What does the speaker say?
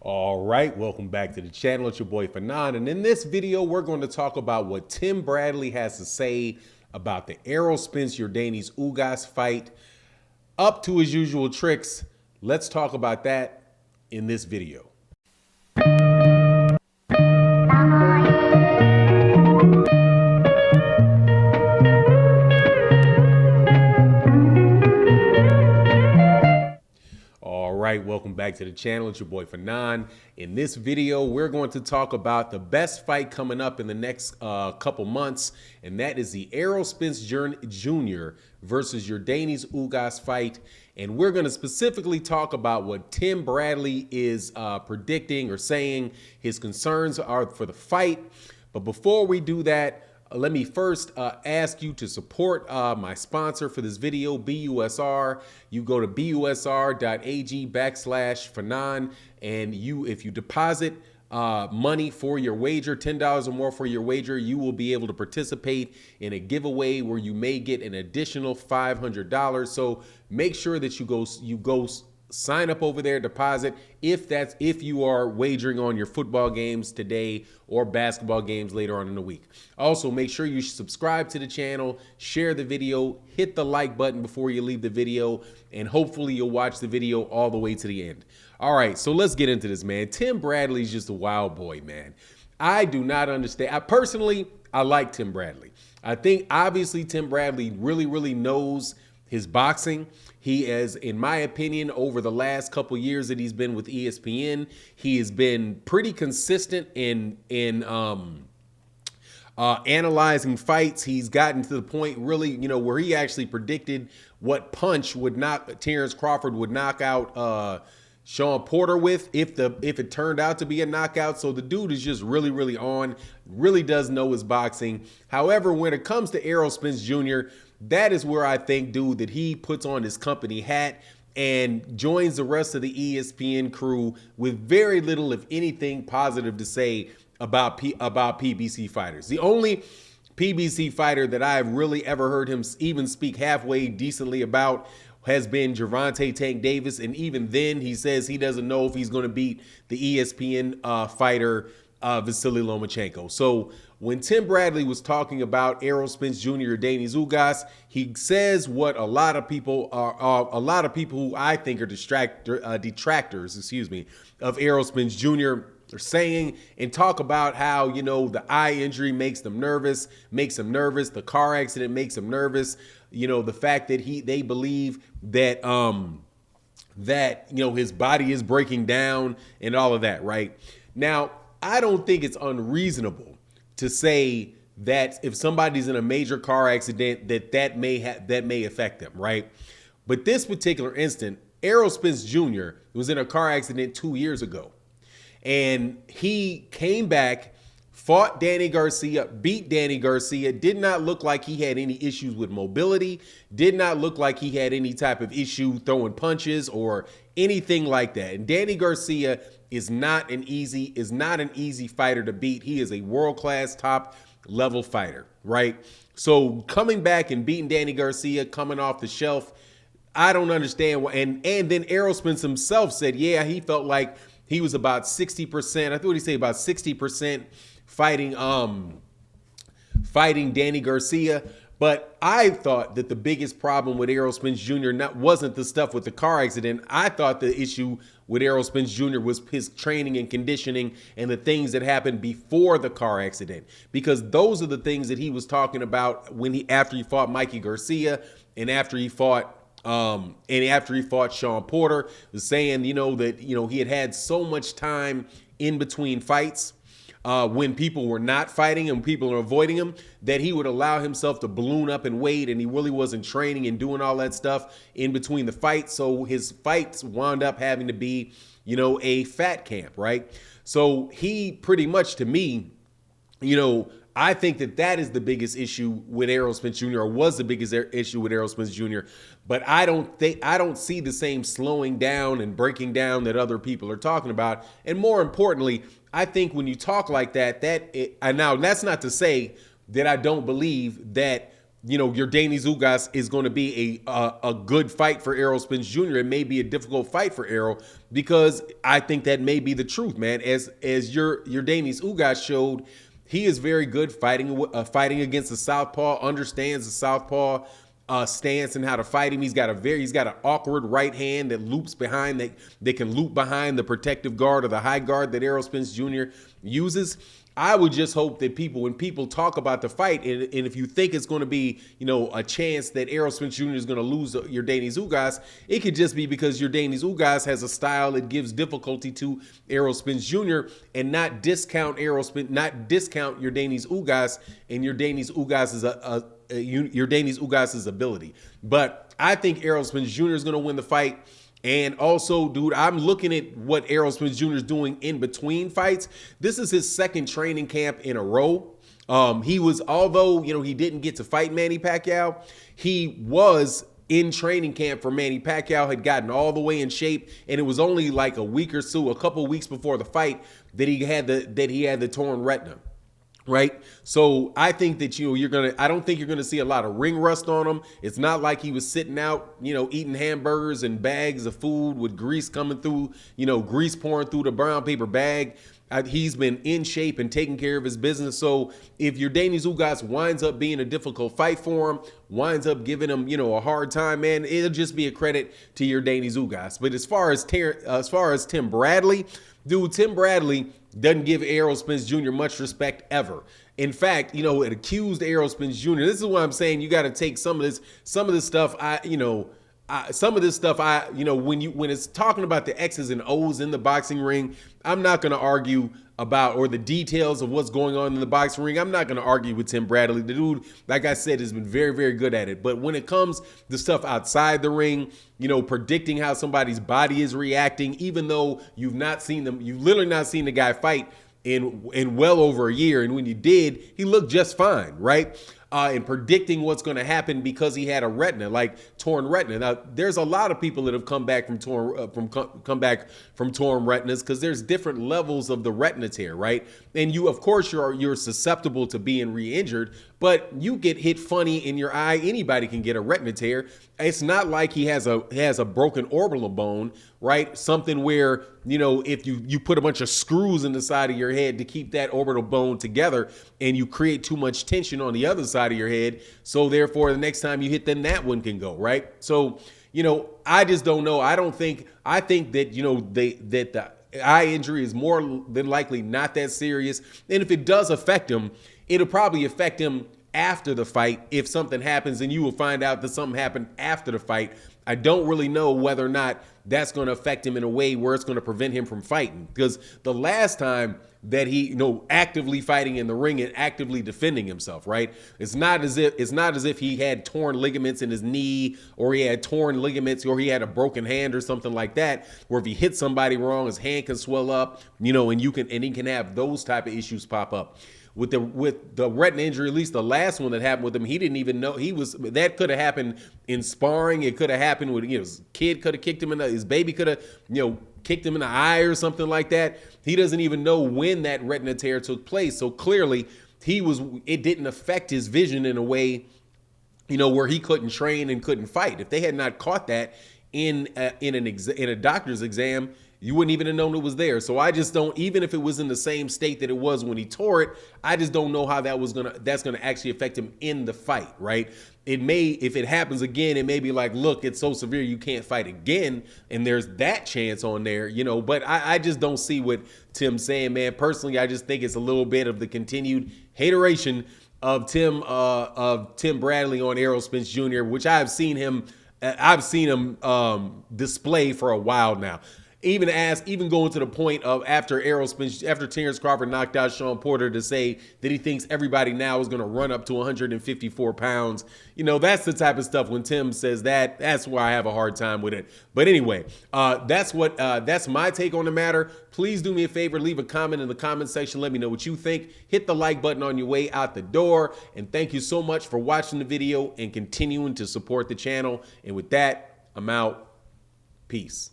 All right, welcome back to the channel. It's your boy Fanon, and in this video, we're going to talk about what Tim Bradley has to say about the Errol Spence Yordenis Ugas fight. Up to his usual tricks. Let's talk about that in this video. All right, welcome back to the channel. It's your boy Fanon. In this video, we're going to talk about the best fight coming up in the next couple months, and that is the Errol Spence Jr. versus Yordenis Ugas fight. And we're going to specifically talk about what Tim Bradley is predicting or saying his concerns are for the fight. But before we do that, let me first ask you to support my sponsor for this video, BUSR. You go to busr.ag/Fanon, and if you deposit money for your wager, $10 or more for your wager, you will be able to participate in a giveaway where you may get an additional $500. So make sure that you go sign up over there, deposit if you are wagering on your football games today or basketball games later on in the week. Also, make sure you subscribe to the channel, share the video, hit the like button before you leave the video, and hopefully you'll watch the video all the way to the end. All right, so let's get into this, man. Tim Bradley's just a wild boy, man. I do not understand. I like Tim Bradley. I think obviously Tim Bradley really knows his boxing. He has, in my opinion, over the last couple years that he's been with ESPN, he has been pretty consistent in analyzing fights. He's gotten to the point really, where he actually predicted what punch Terrence Crawford would knock out Sean Porter with if it turned out to be a knockout. So the dude is just really on, really does know his boxing. However, when it comes to Errol Spence Jr., that is where I think, dude, that he puts on his company hat and joins the rest of the ESPN crew with very little, if anything, positive to say about PBC fighters. The only PBC fighter that I've really ever heard him even speak halfway decently about has been Gervonta Tank Davis, and even then he says he doesn't know if he's going to beat the ESPN fighter Vasily Lomachenko. So when Tim Bradley was talking about Errol Spence Jr. Yordenis Ugas, he says what a lot of people who I think are detractors, of Errol Spence Jr. are saying, and talk about how, the eye injury makes him nervous, the car accident makes him nervous, the fact that they believe that his body is breaking down and all of that, right? Now, I don't think it's unreasonable to say that if somebody's in a major car accident, that may affect them, right? But this particular instant, Errol Spence Jr. was in a car accident 2 years ago, and he came back, fought Danny Garcia, beat Danny Garcia, did not look like he had any issues with mobility, did not look like he had any type of issue throwing punches or anything like that. And Danny Garcia is not an easy fighter to beat. He is a world-class, top-level fighter, right? So coming back and beating Danny Garcia, coming off the shelf, I don't understand why. And then Errol Spence himself said, yeah, he felt like he was about 60%. I thought he said about 60% fighting Danny Garcia. But I thought that the biggest problem with Errol Spence Jr. wasn't the stuff with the car accident. I thought the issue with Errol Spence Jr. was his training and conditioning and the things that happened before the car accident, because those are the things that he was talking about after he fought Mikey Garcia and after he fought Sean Porter, was saying, that, he had so much time in between fights when people were not fighting and people are avoiding him, that he would allow himself to balloon up in weight, and he really wasn't training and doing all that stuff in between the fights. So his fights wound up having to be, a fat camp, right? So he pretty much, to me, I think that is the biggest issue with Errol Spence Jr., or was the biggest issue with Errol Spence Jr. But I don't see the same slowing down and breaking down that other people are talking about. And more importantly, I think when you talk like that, now that's not to say that I don't believe that Yordenis Ugas is going to be a good fight for Errol Spence Jr. It may be a difficult fight for Errol, because I think that may be the truth, man. As Yordenis Ugas showed, he is very good fighting against the southpaw, understands the southpaw stance and how to fight him. He's got an awkward right hand that loops behind, that can loop behind the protective guard or the high guard that Errol Spence Jr. uses. I would just hope that when people talk about the fight, and if you think it's going to be, a chance that Errol Spence Jr. is going to lose Yordenis Ugas, it could just be because Yordenis Ugas has a style that gives difficulty to Errol Spence Jr. and not discount Yordenis Ugas and Yordenis Ugas' ability. But I think Errol Spence Jr. is going to win the fight. And also, dude, I'm looking at what Errol Spence Jr. is doing in between fights. This is his second training camp in a row. Although he didn't get to fight Manny Pacquiao, he was in training camp for Manny Pacquiao, had gotten all the way in shape, and it was only like a couple weeks before the fight that he had the torn retina. Right. So I think that, I don't think you're going to see a lot of ring rust on him. It's not like he was sitting out, eating hamburgers and bags of food with grease coming through, grease pouring through the brown paper bag. He's been in shape and taking care of his business. So if Yordenis Ugas winds up being a difficult fight for him, winds up giving him, a hard time, man, it'll just be a credit to Yordenis Ugas. But as far as Tim Bradley, dude, Tim Bradley doesn't give Errol Spence Jr. much respect ever. In fact, it accused Errol Spence Jr. This is what I'm saying. You got to take some of this stuff. When it's talking about the X's and O's in the boxing ring, I'm not going to argue about, or the details of what's going on in the boxing ring. I'm not going to argue with Tim Bradley. The dude, like I said, has been very, very good at it. But when it comes to stuff outside the ring, predicting how somebody's body is reacting, even though you've literally not seen the guy fight in well over a year. And when you did, he looked just fine, right? And predicting what's going to happen because he had a torn retina. Now, there's a lot of people that have come back from torn retinas, because there's different levels of the retina tear, right? And you're susceptible to being re-injured, but you get hit funny in your eye. Anybody can get a retina tear. It's not like he has a broken orbital bone, right? Something where, if you put a bunch of screws in the side of your head to keep that orbital bone together, and you create too much tension on the other side of your head, so therefore the next time you hit, then that one can go, right? So, I just don't know. I think that, that the eye injury is more than likely not that serious. And if it does affect him, it'll probably affect him after the fight. If something happens, and you will find out that something happened after the fight. I don't really know whether or not that's going to affect him in a way where it's going to prevent him from fighting. Because the last time that he, actively fighting in the ring and actively defending himself, right? It's not as if he had torn ligaments in his knee, or he had torn ligaments, or he had a broken hand or something like that, where if he hit somebody wrong, his hand can swell up, and he can have those type of issues pop up. With the retina injury, at least the last one that happened with him, he didn't even know that could have happened in sparring. It could have happened with, his kid could have kicked him his baby could have, kicked him in the eye or something like that. He doesn't even know when that retina tear took place. So clearly it didn't affect his vision in a way, where he couldn't train and couldn't fight. If they had not caught that in a doctor's exam, you wouldn't even have known it was there. So I just don't, even if it was in the same state that it was when he tore it, I just don't know how that's gonna actually affect him in the fight, right? It may, if it happens again, it may be like, look, it's so severe you can't fight again, and there's that chance on there, but I just don't see what Tim's saying, man. Personally, I just think it's a little bit of the continued hateration of Tim Bradley on Errol Spence Jr., which I've seen him display for a while now. Even going to the point of after Terrence Crawford knocked out Sean Porter, to say that he thinks everybody now is going to run up to 154 pounds. That's the type of stuff when Tim says that. That's why I have a hard time with it. But anyway, that's my take on the matter. Please do me a favor, leave a comment in the comment section. Let me know what you think. Hit the like button on your way out the door. And thank you so much for watching the video and continuing to support the channel. And with that, I'm out. Peace.